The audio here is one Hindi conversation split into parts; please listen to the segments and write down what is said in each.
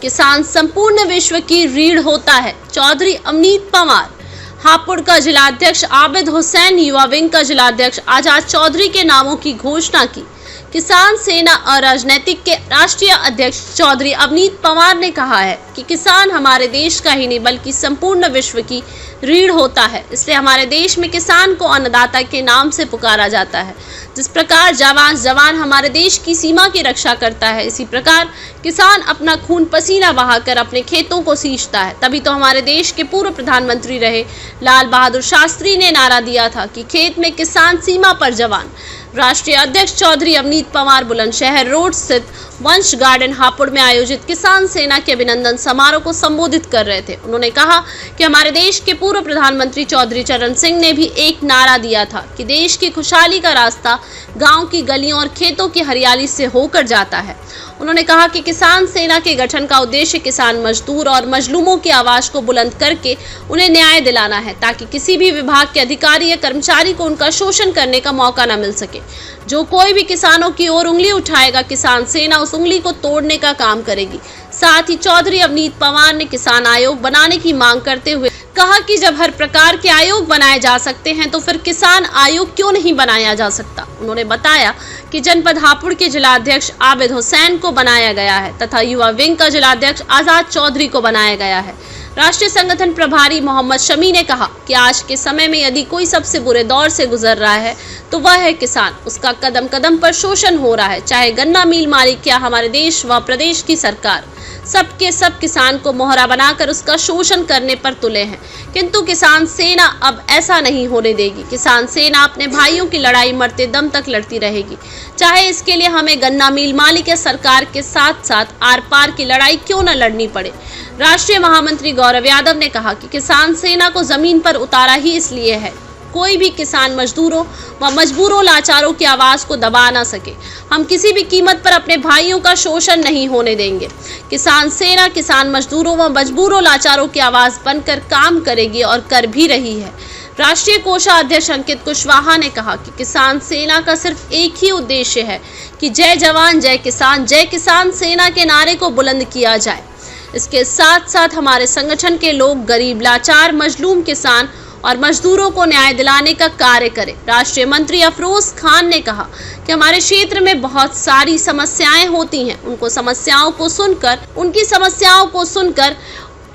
किसान संपूर्ण विश्व की रीढ़ होता है। चौधरी अवनीत पवार। हापुड़ का जिलाध्यक्ष आबिद हुसैन, युवा विंग का जिलाध्यक्ष आजाद चौधरी के नामों की घोषणा की। किसान सेना और राजनीतिक के राष्ट्रीय अध्यक्ष चौधरी अवनीत पवार ने कहा है कि किसान हमारे देश का ही नहीं बल्कि संपूर्ण विश्व की रीढ़ होता है। इसलिए हमारे देश में किसान को अन्नदाता के नाम से पुकारा जाता है। जिस प्रकार जवान हमारे देश की सीमा की रक्षा करता है, इसी प्रकार किसान अपना खून पसीना बहाकर अपने खेतों को सींचता है। तभी तो हमारे देश के पूर्व प्रधानमंत्री रहे लाल बहादुर शास्त्री ने नारा दिया था कि खेत में किसान, सीमा पर जवान। राष्ट्रीय अध्यक्ष चौधरी अवनीत पवार बुलंदशहर रोड स्थित वंश गार्डन हापुड़ में आयोजित किसान सेना के अभिनंदन समारोह को संबोधित कर रहे थे। उन्होंने कहा कि हमारे देश के पूर्व प्रधानमंत्री चौधरी चरण सिंह ने भी एक नारा दिया था कि देश की खुशहाली का रास्ता गांव की गलियों और खेतों की हरियाली से होकर जाता है। उन्होंने कहा कि किसान सेना के गठन का उद्देश्य किसान, मजदूर और मजलूमों की आवाज को बुलंद करके उन्हें न्याय दिलाना है, ताकि किसी भी विभाग के अधिकारी या कर्मचारी को उनका शोषण करने का मौका न मिल सके। जो कोई भी किसानों की ओर उंगली उठाएगा, किसान सेना उस उंगली को तोड़ने का काम करेगी। साथ ही चौधरी अवनीत पवार ने किसान आयोग बनाने की मांग करते हुए कहा कि जब हर प्रकार के आयोग बनाए जा सकते हैं तो फिर किसान आयोग क्यों नहीं बनाया जा सकता। उन्होंने बताया कि जनपद हापुड़ के जिलाध्यक्ष आबिद हुसैन को बनाया गया है तथा युवा विंग का जिलाध्यक्ष आजाद चौधरी को बनाया गया है। राष्ट्रीय संगठन प्रभारी मोहम्मद शमी ने कहा कि आज के समय में यदि कोई सबसे बुरे दौर से गुजर रहा है तो वह है किसान। उसका कदम कदम पर शोषण हो रहा है, चाहे गन्ना मिल मालिक या हमारे देश व प्रदेश की सरकार। सबके सब किसान को मोहरा बनाकर उसका शोषण करने पर तुले हैं, किंतु किसान सेना अब ऐसा नहीं होने देगी। किसान सेना अपने भाइयों की लड़ाई मरते दम तक लड़ती रहेगी, चाहे इसके लिए हमें गन्ना मिल मालिक या सरकार के साथ साथ आर पार की लड़ाई क्यों न लड़नी पड़े। राष्ट्रीय महामंत्री गौरव यादव ने कहा कि किसान सेना को जमीन पर उतारा ही इसलिए है कोई भी किसान, मजदूरों व मजबूरों, लाचारों की आवाज को दबा ना सके। हम किसी भी कीमत पर अपने भाइयों का शोषण नहीं होने देंगे। किसान सेना किसान, मजदूरों व मजबूरों, लाचारों की आवाज बनकर काम करेगी और कर भी रही है। राष्ट्रीय कोषाध्यक्ष अंकित कुशवाहा ने कहा कि किसान सेना का सिर्फ एक ही उद्देश्य है कि जय जवान जय किसान सेना के नारे को बुलंद किया जाए। इसके साथ साथ हमारे संगठन के लोग गरीब, लाचार, मजलूम किसान और मजदूरों को न्याय दिलाने का कार्य करें। राष्ट्रीय मंत्री अफरोज खान ने कहा कि हमारे क्षेत्र में बहुत सारी समस्याएं होती हैं,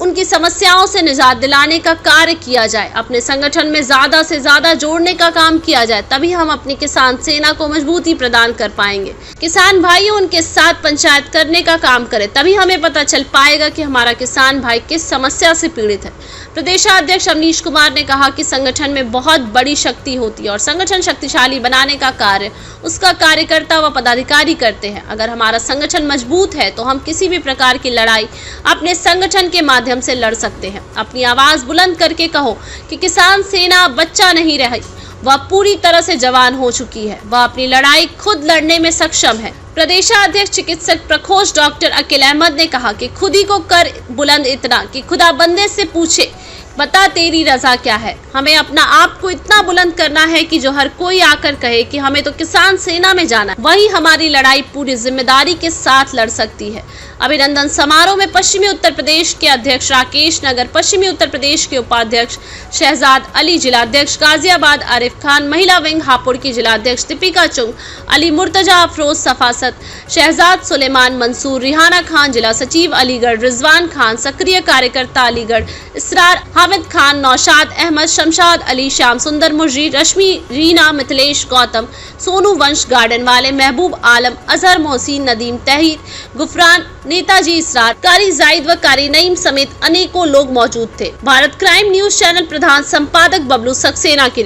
उनकी समस्याओं से निजात दिलाने का कार्य किया जाए। अपने संगठन में ज्यादा से ज्यादा जोड़ने का काम किया जाए, तभी हम अपनी किसान सेना को मजबूती प्रदान कर पाएंगे। किसान भाइयों उनके साथ पंचायत करने का काम करें, तभी हमें पता चल पाएगा कि हमारा किसान भाई किस समस्या से पीड़ित है। प्रदेशाध्यक्ष अवनीश कुमार ने कहा कि संगठन में बहुत बड़ी शक्ति होती है और संगठन शक्तिशाली बनाने का कार्य उसका कार्यकर्ता व पदाधिकारी करते हैं। अगर हमारा संगठन मजबूत है तो हम किसी भी प्रकार की लड़ाई अपने संगठन के माध्यम से लड़ सकते हैं। अपनी आवाज बुलंद करके कहो कि किसान सेना बच्चा नहीं रही, वह पूरी तरह से जवान हो चुकी है। वह अपनी लड़ाई खुद लड़ने में सक्षम है। प्रदेशाध्यक्ष चिकित्सक प्रखोष डॉक्टर अकील अहमद ने कहा कि खुद ही को कर बुलंद इतना कि खुदा बंदे से पूछे, बता तेरी रजा क्या है। हमें अपना आप को इतना बुलंद करना है कि जो हर कोई आकर कहे कि हमें तो किसान सेना में जाना, वही हमारी लड़ाई पूरी जिम्मेदारी के साथ लड़ सकती है। अभिनंदन समारोह में पश्चिमी उत्तर प्रदेश के अध्यक्ष राकेश नगर, पश्चिमी उत्तर प्रदेश के उपाध्यक्ष शहजाद अली, जिलाध्यक्ष गाजियाबाद आरिफ खान, महिला विंग हापुड़ की जिलाध्यक्ष दीपिका चुंग, अली मुर्तजा, अफरोज सफासत, शहजाद सुलेमान, मंसूर, रिहाना खान, जिला सचिव अलीगढ़ रिजवान खान, सक्रिय कार्यकर्ता अलीगढ़ इसरार, हामिद खान, नौशाद अहमद, शमशाद अली, श्याम सुंदर मुर्जी, रश्मि, रीना, मिथिलेश, गौतम, सोनू, वंश गार्डन वाले, महबूब आलम, अजहर, मोहसिन, नदीम, तहीर, गुफरान, नेताजी इसरार, कारी जाहिद व कारी नईम समेत अनेकों लोग मौजूद थे। भारत क्राइम न्यूज चैनल प्रधान संपादक बबलू सक्सेना की